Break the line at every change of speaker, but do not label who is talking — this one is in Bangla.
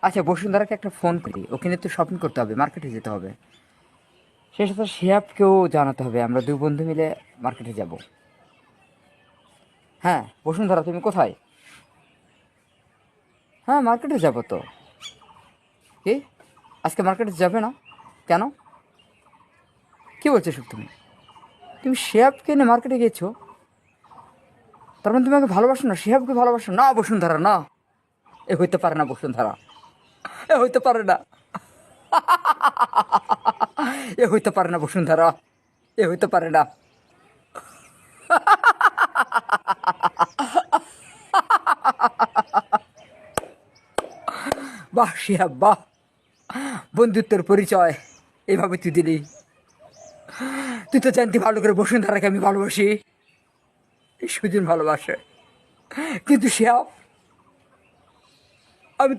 আচ্ছা, বসুন্ধরাকে একটা ফোন করি, ওখানে তো শপিং করতে হবে, মার্কেটে যেতে হবে। সে সাথে শিহাবকেও জানাতে হবে, আমরা দুই বন্ধু মিলে মার্কেটে যাব। হ্যাঁ বসুন্ধরা, তুমি কোথায়? হ্যাঁ মার্কেটে যাব তো। কি, আজকে মার্কেটে যাবে না? কেন? কি বলছো সব তুমি? তুমি শিহাবকে নিয়ে মার্কেটে গেছো? তার মানে তুমি আমাকে ভালোবাসো না, শিহাবকে ভালোবাসো না? বসুন্ধরা না, এ হইতে পারে না বসুন্ধরা, এ হইতে পারে না, এ হইতে পারে না বসুন্ধরা, এ হইতে পারে না। বাহ শিহাব বাহ, বন্ধুত্বের পরিচয় এইভাবে তুই দিলি। তুই তো জানতি ভালো করে বসুন্ধরাকে আমি ভালোবাসি, এই সুজন ভালোবাসে, কিন্তু শিহাব